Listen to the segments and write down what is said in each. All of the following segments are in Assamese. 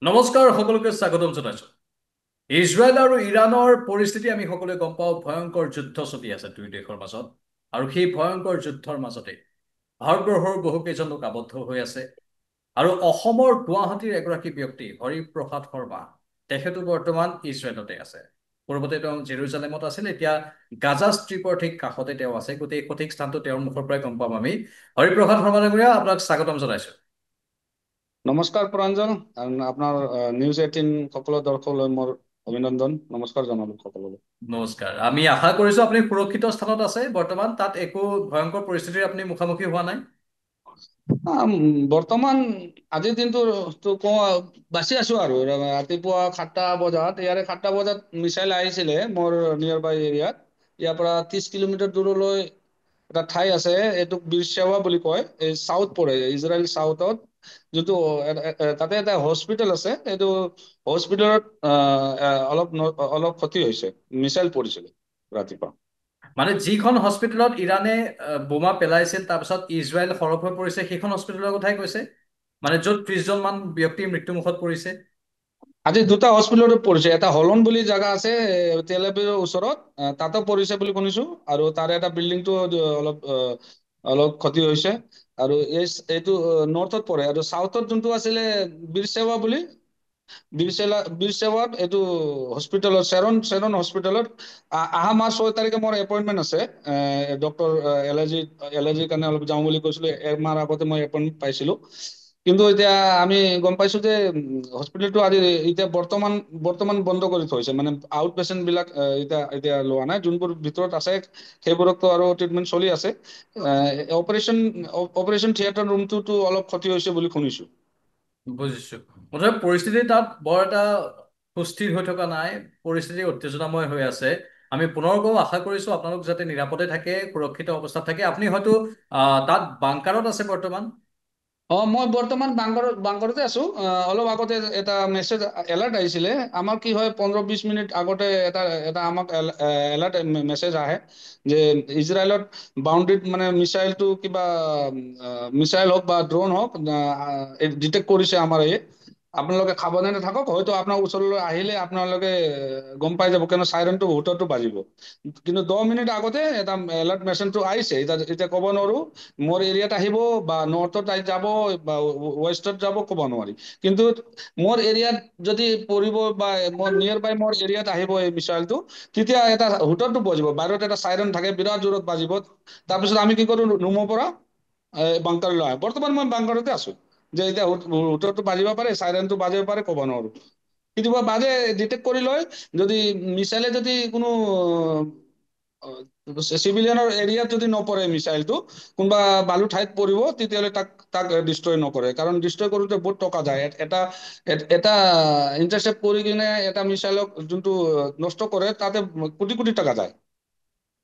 নমস্কাৰ সকলোকে স্বাগতম জনাইছো। ইজৰাইল আৰু ইৰাণৰ পৰিস্থিতি আমি সকলোৱে গম পাওঁ, ভয়ংকৰ যুদ্ধ চলি আছে দুই দেশৰ মাজত। আৰু সেই ভয়ংকৰ যুদ্ধৰ মাজতে ভাৰতবৰ্ষৰ বহুকেইজন লোক আবদ্ধ হৈ আছে। আৰু অসমৰ গুৱাহাটীৰ এগৰাকী ব্যক্তি হৰিপ্ৰসাদ শৰ্মা, তেখেতো বৰ্তমান ইজৰাইলতে আছে। পূৰ্বতে তেওঁ জেৰুজালেমত আছিল, এতিয়া গাজা ষ্ট্ৰীপৰ ঠিক কাষতে তেওঁ আছে। গোটেই সঠিক স্থানটো তেওঁৰ মুখৰ পৰাই গম পাম আমি। হৰিপ্ৰসাদ শৰ্মা ডাঙৰীয়া, আপোনাক স্বাগতম জনাইছো। নমস্কাৰ প্ৰাঞ্জল। আপোনাৰ নিউজ 18 সকলো দৰ্শকলৈ মোৰ অভিনন্দন, নমস্কাৰ জনালো সকলোকে। নমস্কাৰ। আমি আশা কৰিছো আপুনি সুৰক্ষিত স্থানত আছে বৰ্তমান, তাত একো ভয়ংকৰ পৰিস্থিতিৰ আপুনি মুখামুখি হোৱা নাই। বৰ্তমান আজিৰ দিনটো বাচি আছো আৰু ৰাতিপুৱা 7টা বজাত, ইয়াৰে 7টা বজাত মিছাইল আহিছিলে মোৰ নিয়াৰ বাই এৰিয়াত। ইয়াৰ পৰা 30 কিলোমিটাৰ দূৰলৈ এটা ঠাই আছে, এইটোক বীৰশ্বাৱা বুলি কয়। এই চাউথ পৰে, ইজৰাইল চাউথত যোনটো তাতে এটা হস্পিটেল আছে। এইটো হস্পিটেলত অলপ ক্ষতি হৈছে, মিছাইল পৰিছিলে ৰাতিপুৱা। মানে যিখন হস্পিটেলত ইৰাণে বোমা পেলাইছিল তাৰপিছত ইজৰাইল সৰব হৈ পৰিছে, সেইখন হস্পিটেলৰ কথাই কৈছে, মানে য'ত 30জন মান ব্যক্তি মৃত্যুমুখত পৰিছে। আজি দুটা হস্পিটেলত পৰিছে, এটা হলন বুলি জাগা আছে তেল আভিভৰ ওচৰত, তাতো পৰিছে বুলি শুনিছো। আৰু তাৰে এটা বিল্ডিংটো অলপ ক্ষতি হৈছে। আৰু এইটো নৰ্থত পৰে, আৰু চাউথত যোনটো আছিলে বীৰসেৱা বুলি, বীৰসেৱাত এইটো হস্পিটেলত, চেৰন হস্পিটেলত অহা মাহ 6 তাৰিখে মোৰ এপইণ্টমেণ্ট আছে। ডক্টৰ এলাৰ্জিৰ কাৰণে অলপ যাওঁ বুলি কৈছিলো, একমাহ আগতে মই এপইণ্টমেণ্ট পাইছিলো। কিন্তু এতিয়া আমি গম পাইছো যে হস্পিটেলটো আজি এতিয়া বৰ্তমান বন্ধ কৰি থৈছে, মানে আউট পেচেণ্ট বিলাক এতিয়া লোৱা নাই। যোনবোৰ ভিতৰত আছে সেইবোৰতো আৰু ট্ৰিটমেণ্ট চলি আছে। অপাৰেশ্যন থিয়েটাৰ ৰুমটোতো অলপ ক্ষতি হৈছে বুলি শুনিছো। বুজিছো। মুঠতে পৰিস্থিতি তাত বৰ এটা সুস্থিৰ হৈ থকা নাই, পৰিস্থিতি উত্তেজনাময় হৈ আছে। আমি পুনৰ কওঁ, আশা কৰিছো আপোনালোক যাতে নিৰাপদে থাকে, সুৰক্ষিত অৱস্থাত থাকে। আপুনি হয়তো তাত বাংকাৰত আছে বৰ্তমান। মই বৰ্তমান বাংকৰতে আছো। অলপ আগতে এটা মেছেজ এলাৰ্ট আহিছিলে। আমাৰ কি হয়, 15-20 মিনিট আগতে এটা এটা আমাক এলাৰ্ট মেছেজ আহে যে ইজৰাইলত বাউণ্ডেৰীত মানে মিছাইলটো কিবা মিছাইল হওক বা ড্ৰোন হওক ডিটেক্ট কৰিছে আমাৰ এই। আপোনালোকে সাৱধানে থাকক, হয়তো আপোনাৰ ওচৰলৈ আহিলে আপোনালোকে গম পাই যাব, কিয়নো চাইৰেনটো বহুততো বাজিব। কিন্তু 10 মিনিট আগতে এটা এলাৰ্ট মেছেজটো আহিছে। এতিয়া ক'ব নোৱাৰো মোৰ এৰিয়াত আহিব বা নৰ্থত যাব বা ৱেষ্টত যাব, ক'ব নোৱাৰি। কিন্তু মোৰ এৰিয়াত যদি পৰিব বা মোৰ নিয়াৰ বাই মোৰ এৰিয়াত আহিব এই মিছাইলটো, তেতিয়া এটা হুটৰটো বাজিব, বাহিৰত এটা চাইৰন থাকে, বিৰাট জোৰত বাজিব। তাৰপিছত আমি কি কৰো, ৰুমৰ পৰা বাংকাৰলৈ আহো। বৰ্তমান মই বাংকাৰতে আছো, যে এতিয়া হুটৰটো বাজিব পাৰে, চাইৰনটো বাজিব পাৰে, ক'ব নোৱাৰো। কেতিয়াবা বাজে, ডিটেক্ট কৰি লয়। যদি মিছাইলে যদি কোনো চিভিলিয়ানৰ এৰিয়াত যদি নপৰে, মিছাইলটো কোনোবা বালু ঠাইত পৰিব, তেতিয়াহ'লে তাক ডিষ্ট্ৰয় নকৰে। কাৰণ ডিষ্ট্ৰয় কৰোঁতে বহুত টকা যায়। এটা ইণ্টাৰচেপ্ট কৰি কিনে এটা মিছাইলক যোনটো নষ্ট কৰে, তাতে কোটি কোটি টকা যায়।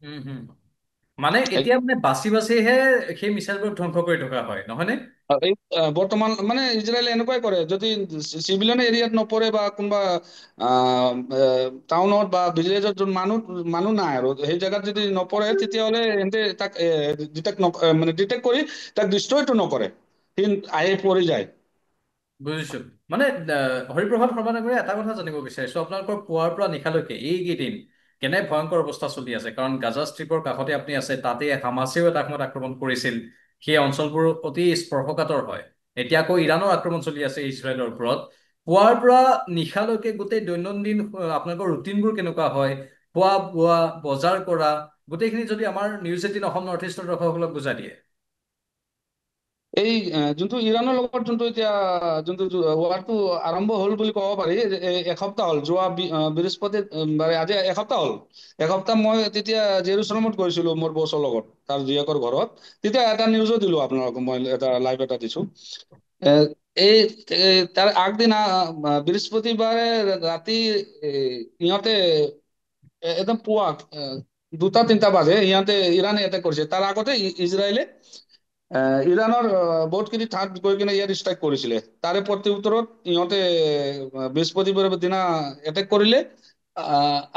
উম হম। মানে এতিয়া মানে বাচি বাচিহে সেই মিছাইলবোৰ ধ্বংস কৰি থকা হয়, নহয়নে? বৰ্তমান মানে ইজৰাইলে এনেকুৱাই কৰে, যদি চিভিলিয়ান এৰিয়াত নপৰে বা কোনোবা টাউনত বা ভিলেজত যোন মানুহ নাই আৰু সেই জেগাত যদি নপৰে, তেতিয়াহ'লে এন্তে তাক ডিটেক্ট কৰি তাক ডিষ্ট্ৰয়টো নকৰে, সি আহি পৰি যায়। বুজিছো। মানে হৰিপ্ৰসাদ শৰ্মা ডাঙৰীয়া, এটা কথা জানিব বিচাৰিছো, আপোনালোকৰ পুৱাৰ পৰা নিশালৈকে এইকেইদিন কেনে ভয়ংকৰ অৱস্থা চলি আছে? কাৰণ গাজা ষ্ট্ৰীপৰ কাষতে আপুনি আছে, তাতে হামাছেও এটা সময়ত আক্ৰমণ কৰিছিল। সেই অঞ্চলবোৰ অতি স্পৰ্শকাতৰ হয়। এতিয়া আকৌ ইৰাণৰ আক্ৰমণ চলি আছে ইজৰাইলৰ ওপৰত। পুৱাৰ পৰা নিশালৈকে গোটেই দৈনন্দিন আপোনালোকৰ ৰুটিনবোৰ কেনেকুৱা হয়? খোৱা বোৱা, বজাৰ কৰা, গোটেইখিনি যদি আমাৰ নিউজ 18 অসম নৰ্থ ইষ্টৰ দৰ্শকসকলক বুজাই দিয়ে। এই যোনটো ইৰাণৰ লগত যোনটো ৱাৰটো আৰম্ভ হ'ল বুলি ক'ব পাৰি। এসপ্তাহ হ'ল, যোৱা বৃহস্পতি বাৰে, আজি এসপ্তাহ হ'ল। এসপ্তাহ মই তেতিয়া জেৰুচালেমত গৈছিলো মোৰ বছৰ লগত, তাৰ জীয়েকৰ ঘৰত। তেতিয়া এটা নিউজো দিলো আপোনালোকক, মই এটা লাইভ এটা দিছো। এ, এই তাৰ আগদিনা বৃহস্পতিবাৰে ৰাতি সিহঁতে একদম পুৱা 2টা 3টা বাজে সিহঁতে ইৰাণে এটেক কৰিছে। তাৰ আগতে ইজৰাইলে ইৰাণৰ বহুতখিনি ঠাইত গৈ কিনে ইয়াত ষ্ট্ৰাইক কৰিছিলে। তাৰে প্ৰতি উত্তৰত ইহঁতে বৃহস্পতিবাৰৰ দিনা এটেক কৰিলে।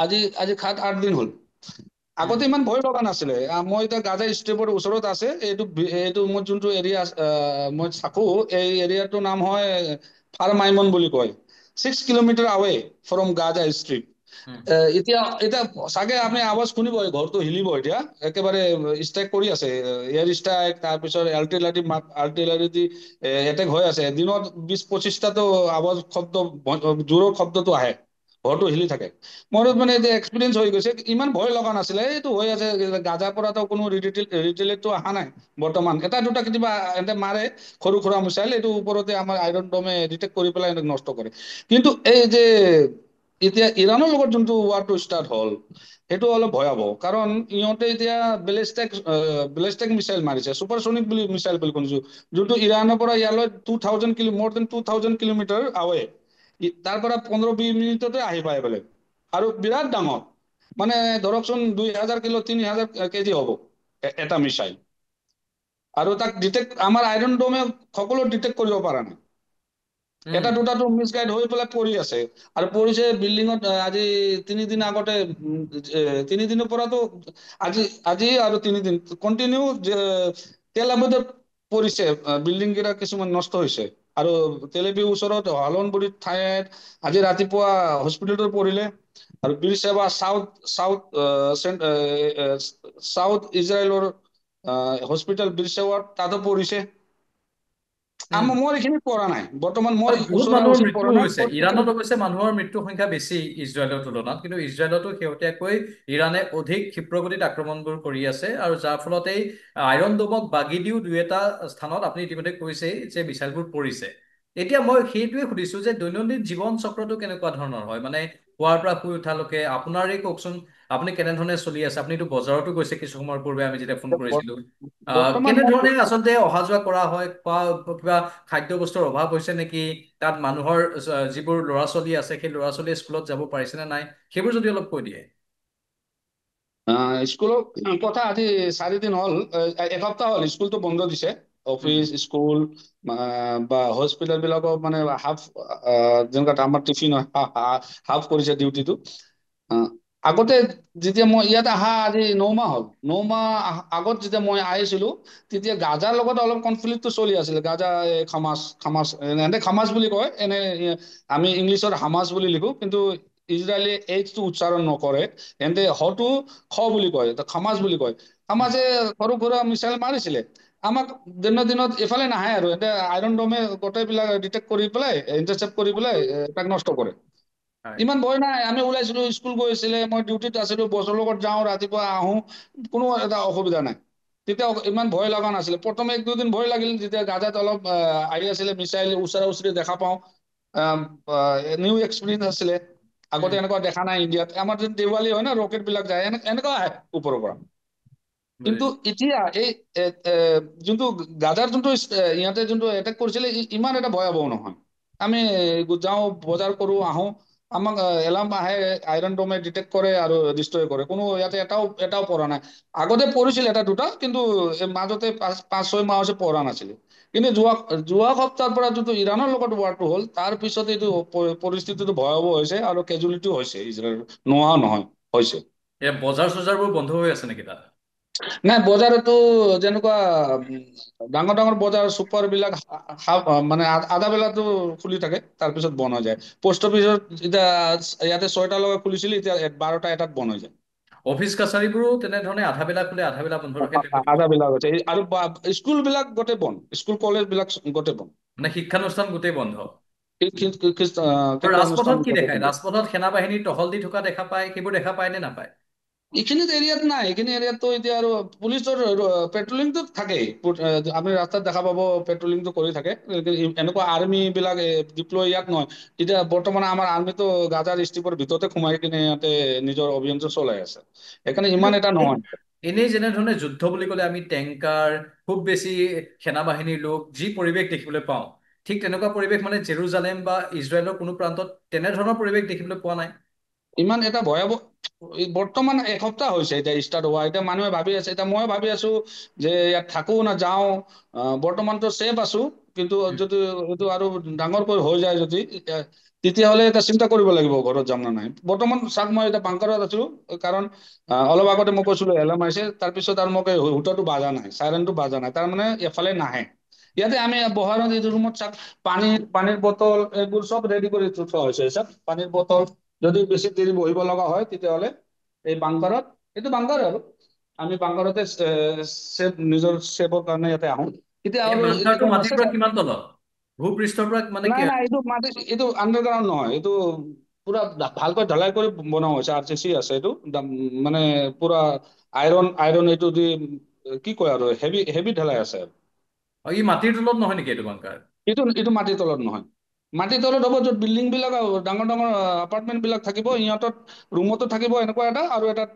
আজি 7-8 দিন হ'ল। উম, আগতে ইমান ভয় লগা নাছিলে। মই এতিয়া গাজা ষ্ট্ৰীপৰ ওচৰত আছে, এইটো মোৰ যোনটো এৰিয়া মই থাকো, এই এৰিয়াটোৰ নাম হয় ফাৰ মাইমন বুলি কয়। 6 কিলোমিটাৰ আৱে ফ্ৰম গাজা ষ্ট্ৰীপ। উম, এতিয়া এতিয়া চাগে আপুনি আৱাজ শুনিব, ঘৰটো হিলিব এতিয়া, একেবাৰে ষ্ট্ৰাইক কৰি আছে, এয়াৰ ষ্ট্ৰাইক, তাৰপিছত আৰ্টিলাৰি এটেক হৈ আছে দিনত। 20-25টাতো আৱাজ শব্দ, জোৰৰ শব্দটো আহে, ঘৰটো হিলি থাকে। মোৰ মানে এতিয়া এক্সপিৰিয়েঞ্চ হৈ গৈছে, ইমান ভয় লগা নাছিলে। এইটো হৈ আছে, গাজাৰ পৰাতো কোনো ৰিটেলিয়েটটো অহা নাই বৰ্তমান। এটা দুটা কেতিয়াবা এন্তে মাৰে সৰু সুৰা মিছাইল, এইটো ওপৰতে আমাৰ আইৰন ডমে ডিটেক্ট কৰি পেলাই নষ্ট কৰে। কিন্তু এই যে এতিয়া ইৰাণৰ লগত যোনটো ৱাৰটো ষ্টাৰ্ট হ'ল, সেইটো অলপ ভয়াৱহ। কাৰণ ইহঁতে এতিয়া বেলেষ্টিক মিছাইল মাৰিছে, ছুপাৰচনিক বুলি মিছাইল বুলি শুনিছো, যোনটো ইৰাণৰ পৰা ইয়ালৈ 2000 মোৰ দেন 2000 কিলোমিটাৰ আৱে। তাৰ পৰা 15-20 মিনিটতে আহি পায় বোলে। আৰু বিৰাট ডাঙৰ, মানে ধৰকচোন 2000 কিলো 3000 কেজি হ'ব এটা মিছাইল। আৰু তাক ডিটেক্ট আমাৰ আইৰন ডমে সকলো ডিটেক্ট কৰিব পৰা নাই। এটা উম, দুটাটো মিছ গাইড হৈ পেলাই পৰি আছে। আৰু পৰিছে বিল্ডিঙত। আজি 3 দিন আগতে, 3 দিনৰ পৰাতো আজি আজি আৰু 3 দিন কণ্টিনিউ তেল আবিবত পৰিছে, বিল্ডিং কেইটা কিছুমান নষ্ট হৈছে। আৰু তেলেপিৰ ওচৰত হালনবুৰিত ঠাইত আজি ৰাতিপুৱা হস্পিটেলটো পৰিলে। আৰু বীৰ সেৱা চাউথ ইজৰাইলৰ হস্পিটেল বীৰ সেৱাত তাতো পৰিছে। উম। মই এইখিনি পৰা নাই বৰ্তমান, মই হয়, বহুত ওচৰা মানুহৰ ওচৰি মৃত্যু পৰা নাই। হৈছে। ইৰাণত অৱশ্যে মানুহৰ মৃত্যুৰ সংখ্যা বেছি ইজৰাইলৰ তুলনাত, কিন্তু ইজৰাইলতো শেহতীয়াকৈ ইৰাণে অধিক ক্ষিপ্ৰগতিত আক্ৰমণবোৰ কৰি আছে, আৰু যাৰ ফলত এই আইৰন ডোমক বাগি দিও দুই এটা স্থানত আপুনি ইতিমধ্যে কৈছেই যে মিছাইলবোৰ পৰিছে। এতিয়া মই সেইটোৱে সুধিছো যে দৈনন্দিন জীৱন চক্ৰটো কেনেকুৱা ধৰণৰ হয়, মানে পুৱাৰ পৰা শুই উঠালৈকে আপোনাৰে কওকচোন, আপুনি কেনেধৰণে চলি আছে? আপুনিতো বজাৰতো গৈছে কিছু সময়ৰ পূৰ্বে আমি যেতিয়া ফোন কৰিছিলো। বৰ্তমান কেনেধৰণে মই আচলতে অহা যোৱা কৰা হয়? খোৱা কিবা খাদ্য বস্তুৰ অভাৱ হৈছে নেকি? তাত মানুহৰ যিবোৰ ল'ৰা ছোৱালী আছে, সেই ল'ৰা ছোৱালীয়ে স্কুলত যাব পাৰিছে নে নাই, সেইবোৰ যদি অলপ কৈ দিয়ে। স্কুলৰ কথা আজি 4 দিন হ'ল, এসপ্তাহ হ'ল স্কুলটো বন্ধ দিছে। উম, অফিচ স্কুল বা হস্পিটেল বিলাকৰ মানে হাফ, যেনেকুৱা আমাৰ টিফিন হাফ কৰিছে ডিউটিটো। আহ, আগতে যেতিয়া মই ইয়াত অহা আজি 9 মাহ হ'ল, 9 মাহ আগত যেতিয়া মই আহিছিলো, তেতিয়া গাজাৰ লগত অলপ কনফ্লিক্টটো চলি আছিলে। গাজা খামাছ খামাছ এনে খামাছ বুলি কয়, এনে আমি ইংলিছত হামাছ বুলি লিখো, কিন্তু ইজৰাইলী এইচটো উচ্চাৰণ নকৰে। এন্তে হয়তো বুলি কয়, খামাজ বুলি কয়। উম, খামাজে সৰু সুৰা মিছাইল মাৰিছিলে। আমাক দিনৰ দিনত এইফালে নাহে, আৰু এতিয়া আইৰন ডমে গোটেইবিলাক ডিটেক্ট কৰি পেলাই, ইণ্টাৰচেপ্ট কৰি পেলাই তাক নষ্ট কৰে। হয়। ইমান ভয় নাই। আমি ওলাইছিলো, স্কুল গৈছিলে, মই ডিউটিত আছিলো, বছৰ লগত যাওঁ, ৰাতিপুৱা আহো, কোনো এটা অসুবিধা নাই। তেতিয়া ইমান ভয় লগা নাছিলে। প্ৰথমে 1-2 দিন ভয় লাগিল, যেতিয়া গাজাত অলপ আহি আছিলে মিছাইল, ওচৰা ওচৰি দেখা পাওঁ। নিউ এক্সপিৰিয়েঞ্চ আছিলে, আগতে উম, এনেকুৱা দেখা নাই ইণ্ডিয়াত। আমাৰ যদি দেৱালী হয় ন, ৰকেট বিলাক যায়, এনেকুৱা আহে ওপৰৰ পৰা। কিন্তু বুজিছো। এতিয়া এই এ, এ, যোনটো গাজাৰ যোনটো ইয়াতে যোনটো এটেক কৰিছিলে, ইমান এটা ভয়াৱহ নহয়। আমি যাওঁ, বজাৰ কৰো, আহো, আমাক এলাৰ্ম আহে, আইৰন ডমে ডিটেক্ট কৰে আৰু ডিষ্ট্ৰয় কৰে। কোনো ইয়াতে এটাও পৰা নাই। আগতে পৰিছিল এটা দুটা, কিন্তু মাজতে 5-6 মাহ হৈছে পৰা নাছিলে। কিন্তু যোৱা সপ্তাহৰ পৰা যোনটো ইৰাণৰ লগত ৱাৰটো হ'ল, তাৰ পিছত এইটো পৰিস্থিতিটো ভয়াৱহ হৈছে, আৰু কেজুৱেলিটিও হৈছে ইজৰাইলৰ, নোহোৱা নহয়, হৈছে। এ বজাৰ চজাৰবোৰ বন্ধ হৈ আছে নেকি তাত? নাই, বজাৰতো যেনেকুৱা ডাঙৰ ডাঙৰ বজাৰ চুপাৰ বিলাক মানে আধা বেলাতো খুলি থাকে, তাৰপিছত বন্ধ হৈ যায়। পোষ্ট অফিচত এতিয়া ইয়াতে 6টালৈকে খুলিছিল, এতিয়া 12টা-1টাত বন্ধ হৈ যায়। অফিচ কাছাৰীবোৰো তেনেধৰণে আধা বেলা খোলে আধা বেলা বন্ধ ৰাখে তেনেকুৱা? আধা বিলাক হৈছে। আৰু স্কুল বিলাক গোটেই বন্ধ, স্কুল কলেজ বিলাক গোটেই বন্ধ। মানে শিক্ষানুষ্ঠান গোটেই বন্ধ? আৰু শিক্ষা অনুষ্ঠান ৰাজপথত কি গোটেই দেখায়? বন্ধ। ৰাজপথত সেনা বাহিনী টহল দি থকা দেখা পায়, সেইবোৰ দেখা পায় নে নাপায়? এইখিনিত এৰিয়াত নাই। এইখিনি এৰিয়াততো এতিয়া আৰু পুলিচৰ পেট্ৰলিংটো থাকেই। আপুনি ৰাস্তাত দেখা পাব, পেট্ৰলিংটো কৰি থাকে। এনেকুৱা আৰ্মি বিলাক ডিপ্লয় ইয়াত নহয়। এতিয়া বৰ্তমান আমাৰ আৰ্মিটো গাজাৰ ষ্ট্ৰীপৰ ভিতৰতে সোমাই কিনে ইয়াতে নিজৰ অভিযান চলাই আছে। সেইকাৰণে কিন্তু ইমান এটা এই নহয়। এনেই যেনেধৰণে যুদ্ধ বুলি ক'লে আমি টেংকাৰ, খুব বেছি সেনা বাহিনীৰ লোক, যি পৰিৱেশ দেখিবলৈ পাওঁ, ঠিক তেনেকুৱা পৰিৱেশ মানে জেৰুজালেম বা ইজৰাইলৰ কোনো প্ৰান্তত তেনেধৰণৰ পৰিৱেশ দেখিবলৈ পোৱা নাই। ইমান এটা ভয়াৱহ এই বৰ্তমান এসপ্তাহ হৈছে এতিয়া ষ্টাৰ্ট হোৱা। এতিয়া মানুহে ভাবি আছে, এতিয়া মই ভাবি আছো যে ইয়াত থাকো না যাওঁ। বৰ্তমানতো ছেফ আছো, কিন্তু উম, যদি এইটো আৰু ডাঙৰকৈ হৈ যায় যদি তেতিয়াহ'লে এটা চিন্তা কৰিব লাগিব ঘৰত যাম না নাই। বৰ্তমান চাওক, মই এতিয়া বাংকাৰত আছো, কাৰণ অলপ আগতে মই কৈছিলো এলাৰ্ম মাৰিছে, তাৰপিছত আৰু মোক হুটাটো বাজা নাই, চাইৰেনটো বাজা নাই, তাৰমানে এফালে নাহে। ইয়াতে আমি বহাৰ এইটো ৰুমত চাওক, পানীৰ বটল এইবোৰ চব ৰেডি কৰি থোৱা হৈছে। চাওক পানীৰ বটল, যদি বেছি দেৰি বহিব লগা হয় তেতিয়াহ'লে এই বাংকাৰত, এইটো বাংকাৰ আৰু আমি বাংকাৰতে নিজৰ ছেফৰ কাৰণে ইয়াতে আহো। এতিয়া এই আৰু বাংকাৰটো এতিয়া মাটিৰ মেছেজ, পৰা কিমান তলত? ভূপৃষ্ঠৰ পৰা মানে নাই নাই, এইটো মাটি, এইটো আণ্ডাৰগ্ৰাউণ্ড নহয়, এইটো পুৰা ভালকৈ ঢালাই কৰি বনোৱা হৈছে। RCC আছে এইটো, মানে পুৰা আইৰন এইটো দি কি কয় আৰু হেভি হেভি ঢালাই আছে। ই মাটিৰ তলত নহয় নেকি এইটো বাংকাৰ? এইটো মাটিৰ তলত নহয়। মাটিৰ তলত হ'ব য'ত বিল্ডিং বিলাক, ডাঙৰ ডাঙৰ এপাৰ্টমেন্ট বিলাক থাকিব, ইহঁতত ৰুমতো থাকিব এনেকুৱা এটা, আৰু এটা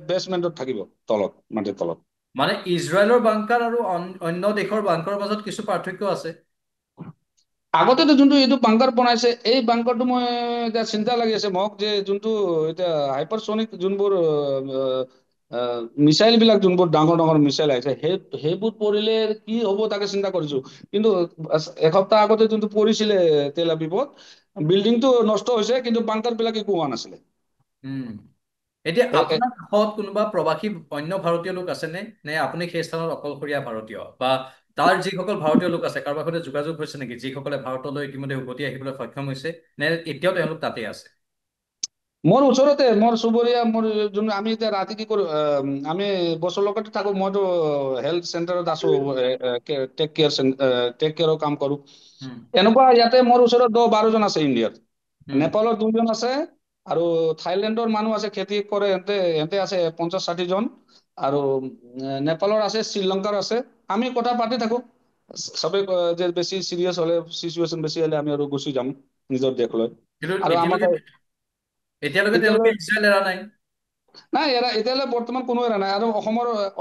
বেছমেন্টত থাকিব তলত, মাটিৰ তলত। মানে ইজৰাইলৰ বাংকাৰ আৰু অন্য দেশৰ বাংকাৰৰ মাজত কিছু পাৰ্থক্য আছে? আগতেতো যোনটো এইটো বাংকাৰ বনাইছে, এই বাংকাৰটো মই এতিয়া চিন্তা লাগি আছে মোক, যে যোনটো এতিয়া হাইপাৰচনিক যোনবোৰ মিছাইল বিলাক, যোনবোৰ ডাঙৰ ডাঙৰ মিছাইল আহিছে, সেইবোৰ পৰিলে কি হ'ব তাকে চিন্তা কৰিছো। কিন্তু এসপ্তাহ আগতে যোনটো পৰিছিলে তেল আবিবত, বিল্ডিংটো নষ্ট হৈছে, কিন্তু বাংকাৰ বিলাক একো হোৱা নাছিলে। উম। এতিয়া এ- এ- আপোনাৰ কাষত কোনোবা প্ৰবাসী অন্য ভাৰতীয় লোক আছেনে? নে আপুনি সেই স্থানত অকলশৰীয়া ভাৰতীয়? বা তাৰ যিসকল ভাৰতীয় লোক আছে, কাৰোবাৰ সৈতে যোগাযোগ হৈছে নেকি, যিসকলে ভাৰতলৈ ইতিমধ্যে উভতি আহিবলৈ সক্ষম হৈছে, নে এতিয়াও তেওঁলোক তাতে আছে? মোৰ ওচৰতে মোৰ চুবুৰীয়া, মোৰ যোন, আমি এতিয়া ৰাতি কি কৰো, আমি বছৰ লগতে থাকো। মইতো হেল্থ চেণ্টাৰত আছো, টেক কেয়াৰৰ কাম কৰো। উম, এনেকুৱা ইয়াতে মোৰ ওচৰত 10-12 জন আছে ইণ্ডিয়াৰ। উম, নেপালৰ 2 জন আছে, আৰু থাইলেণ্ডৰ মানুহ আছে, খেতি কৰে, এতে আছে 50-60 জন। আৰু নেপালৰ আছে, শ্ৰীলংকাৰ আছে। আমি কথা পাতি থাকো। চবে কয় যে বেছি চিৰিয়াছ হলে, চিচুৱেশ্যন বেছি হলে আমি আৰু গুচি যাম নিজৰ দেশলৈ। কিন্তু আৰু আমাক এতিয়ালৈকে তেওঁলোকে এতিয়ালৈ ইজৰাইল এৰা নাই? নাই এৰা, এতিয়ালৈ বৰ্তমান কোনো এৰা নাই। আৰু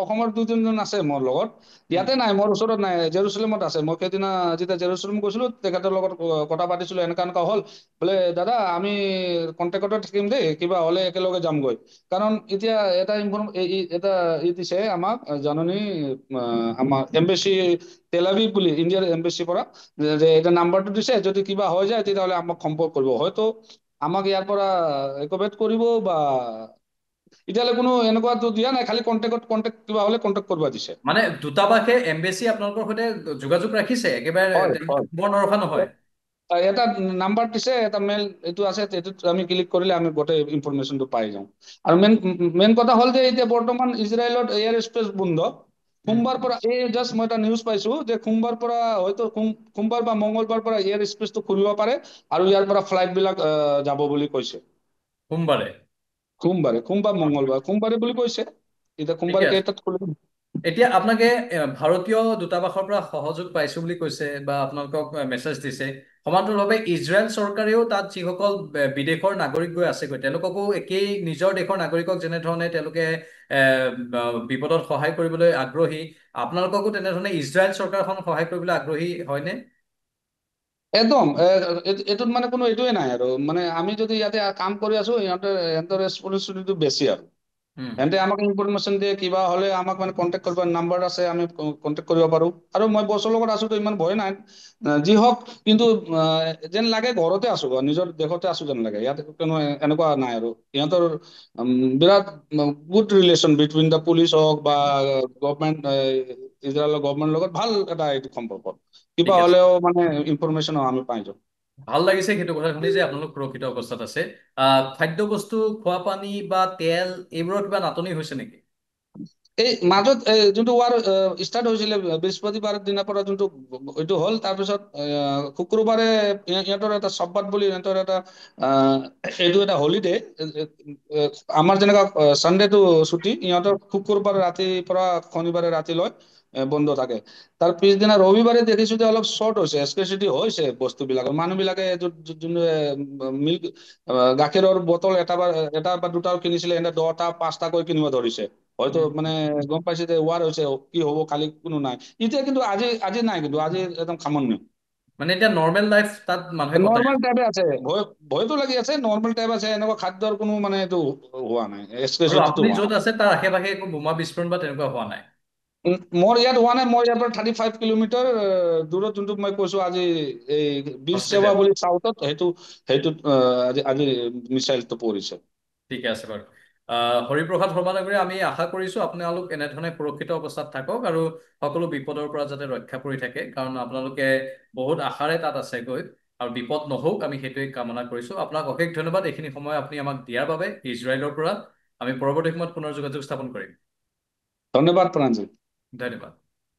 অসমৰ 2-3 জন আছে মোৰ লগত। উম, ইয়াতে নাই, মোৰ ওচৰত নাই, জেৰুচালেমত আছে। মই সেইদিনা যেতিয়া জেৰুচালেম গৈছিলো, তেখেতৰ লগত কথা পাতিছিলো, এনেকা এনেকা হ'ল। বোলে দাদা, আমি কণ্টেক্টতে থাকিম দেই, কিবা হলে একেলগে যামগৈ। কাৰণ এতিয়া এটা দিছে আমাক জাননী, আমাৰ এম্বেচি তেলাভিভ বুলি, ইণ্ডিয়াৰ এম্বেচিৰ পৰা, যে এটা নাম্বাৰটো দিছে, যদি কিবা হৈ যায় তেতিয়াহ'লে আমাক সম্পৰ্ক কৰিব। হয়তো আমাক ইয়াৰ পৰা একোভেট কৰিব, বা এতিয়ালৈ কোনো এনেকুৱাটো দিয়া নাই, খালি কণ্টেক্ট কিবা হলে কণ্টেক্ট কৰিব দিছে। মানে দূতাবাসে, এম্বেচি আপোনালোকৰ সৈতে যোগাযোগ ৰাখিছে? একেবাৰে হয় হয়। তেওঁলোকে খবৰ নৰখা নহয়? এটা নাম্বাৰ দিছে, এটা মেইল এইটো আছে, এইটোত আমি ক্লিক কৰিলে আমি গোটেই ইনফৰমেশ্যনটো পাই যাওঁ। আৰু মেইন কথা হ'ল যে এতিয়া বৰ্তমান ইজৰাইলত এয়াৰ স্পেচ বন্ধ। উম, সোমবাৰ পৰা, এই জাষ্ট মই এটা নিউজ পাইছো যে সোমবাৰ পৰা হয়তো, সোমবাৰ বা মংগলবাৰ পৰা এয়াৰ স্পেচটো খুলিব পাৰে, আৰু ইয়াৰ পৰা ফ্লাইট বিলাক যাব বুলি কৈছে। সোমবাৰে? সোমবাৰে বুলি কৈছে। এতিয়া ঠিকে সোমবাৰে আছে। কেইটাত খুলিব? এতিয়া আপোনালোকে ভাৰতীয় দূতাবাসৰ পৰা সহযোগ পাইছো বুলি কৈছে, বা আপোনালোকক মেছেজ দিছে। সমান্তৰালভাৱে ইজৰাইল চৰকাৰেও তাত যিসকল বিদেশৰ নাগৰিক গৈ আছেগৈ, তেওঁলোককো একেই নিজৰ দেশৰ নাগৰিকক যেনেধৰণে তেওঁলোকে বিপদত সহায় কৰিবলৈ আগ্ৰহী, আপোনালোককো তেনেধৰণে ইজৰাইল চৰকাৰখন সহায় কৰিবলৈ আগ্ৰহী হয়নে? একদম এইটোত মানে কোনো এইটোৱে নাই আৰু, মানে আমি যদি ইয়াতে কাম কৰি আছো, সিহঁতৰ ৰেচপনচিবিলিটি বেছি আৰু। উম, সিহঁতে আমাক ইনফৰমেশ্যন দিয়ে, কিবা হলে আমাক মানে কণ্টেক্ট কৰিব নাম্বাৰ আছে, আমি কণ্টেক্ট কৰিব পাৰো। আৰু মই বছৰ লগত আছো তো ইমান ভয় নাই। যি হওক, কিন্তু যেন লাগে ঘৰতে আছো, নিজৰ দেশতে আছো যেন লাগে। ইয়াত কোনো এনেকুৱা নাই আৰু। ইহঁতৰ বিৰাট good relation between the police হওক বা গভমেন্ট, ইজৰাইলৰ গভমেন্টৰ লগত ভাল এটা এইটো সম্পৰ্ক। কিবা ঠিক আছে। হলেও মানে ইনফৰমেশ্যন আমি পাই যাওঁ। ভাল লাগিছে সেইটো কথা শুনি যে আপোনালোক সুৰক্ষিত অৱস্থাত আছে। খাদ্য বস্তু, খোৱা পানী বা তেল, এইবোৰৰ কিবা নাটনি হৈছে নেকি? এই মাজত যোনটো ৱাৰ ষ্টাৰ্ট হৈছিলে, বৃহস্পতিবাৰৰ দিনাৰ পৰা যোনটো এইটো হ'ল, তাৰপিছত শুক্ৰবাৰে ইহঁতৰ এটা চব্বাত বুলি, ইহঁতৰ এটা এইটো এটা হলিডে। আমাৰ যেনেকা চানডেটো ছুটি, ইহঁতৰ শুকুৰবাৰে ৰাতিৰ পৰা শনিবাৰে ৰাতিলৈ বন্ধ থাকে। তাৰ পিছদিনা ৰবিবাৰে দেখিছো যে অলপ চৰ্ট হৈছে, স্কেচিটি হৈছে বস্তুবিলাকৰ। মানুহ বিলাকে মিল্ক, গাখীৰৰ বটল এটা বা দুটাও কিনিছিলে, এনে 10টা-5টাকৈ কিনিব ধৰিছে। হয়তো উম, মানে গম পাইছে যে ৱাৰ হৈছে, কি হব কালি কোনো নাই। এতিয়া কিন্তু আজি নাই, কিন্তু আজি একদম সামান্য। মানে এতিয়া নৰ্মেল লাইফ তাত মানুহে কটাই নৰ্মেল আছে। টাইপে আছে, ভয়তো লাগি আছে, নৰ্মেল টাইপ আছে, এনেকুৱা খাদ্যৰ কোনো মানে এইটো হোৱা নাই, আৰু এক্সপ্ৰেছিভিটিটো আপুনি হোৱা য'ত নাই। আছে তাৰ আশে পাশে একো বোমা বিস্ফোৰণ বা তেনেকুৱা হোৱা নাই? মোৰ ইয়াত হোৱা নাই, মই ইয়াৰ পৰা 35 কিলোমিটাৰ দূৰত যোনটো মই কৈছো আজি, এই বীৰ সেৱা হস্পিটেল। বুলি চাউথত, সেইটোত আজি মিছাইলটো পৰিছে। ঠিকে আছে বাৰু। হৰিপ্ৰসাদ শৰ্মা ডাঙৰীয়া, আমি আশা কৰিছো আপোনালোক এনেধৰণে সুৰক্ষিত অৱস্থাত থাকক আৰু সকলো বিপদৰ পৰা যাতে ৰক্ষা পৰি থাকে, কাৰণ আপোনালোকে বহুত আশাৰে তাত আছেগৈ আৰু বিপদ নহওক আমি সেইটোৱে কামনা কৰিছো। আপোনাক অশেষ ধন্যবাদ এইখিনি সময় আপুনি আমাক দিয়াৰ বাবে ইজৰাইলৰ পৰা। আমি পৰৱৰ্তী সময়ত পুনৰ যোগাযোগ স্থাপন কৰিম। ধন্যবাদ প্ৰাঞ্জল। ধন্যবাদ।